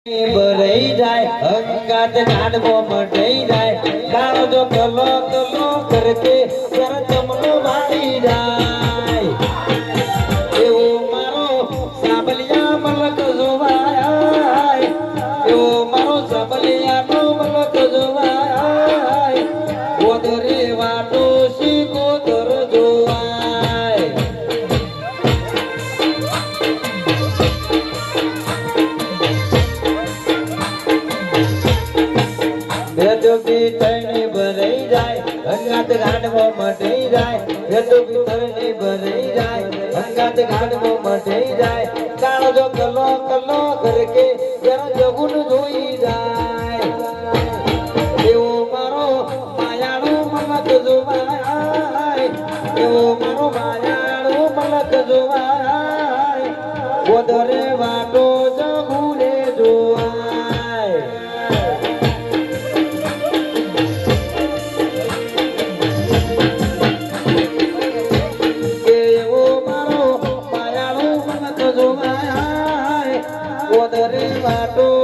ભરાઈ જાય અંગાત કાઢવો મટાઈ જાય કાળો જો કલો કલો કરકે ત્યારે ચમનો વાળી જાય એવો મારો સાબલિયા મલક જોવાય એવો મારો સાબલિયાનો મલક જોવાય ગોદરે વાટો શી ગોદર જોવાય વેદોબી તરણી ભરાઈ જાય અંગાત ગાંડવો મટાઈ જાય વેદોબી તરણી ભરાઈ જાય અંગાત ગાંડવો મટાઈ જાય કાળો જો કલો કલો કરકે જરા જગુન જોઈ જાય એવો મારો માયાળો મલક જોવાય એવો મારો માયાળો મલક જોવાય ગોદરે વાટો જગુને જોવાય ગોદરે વાટો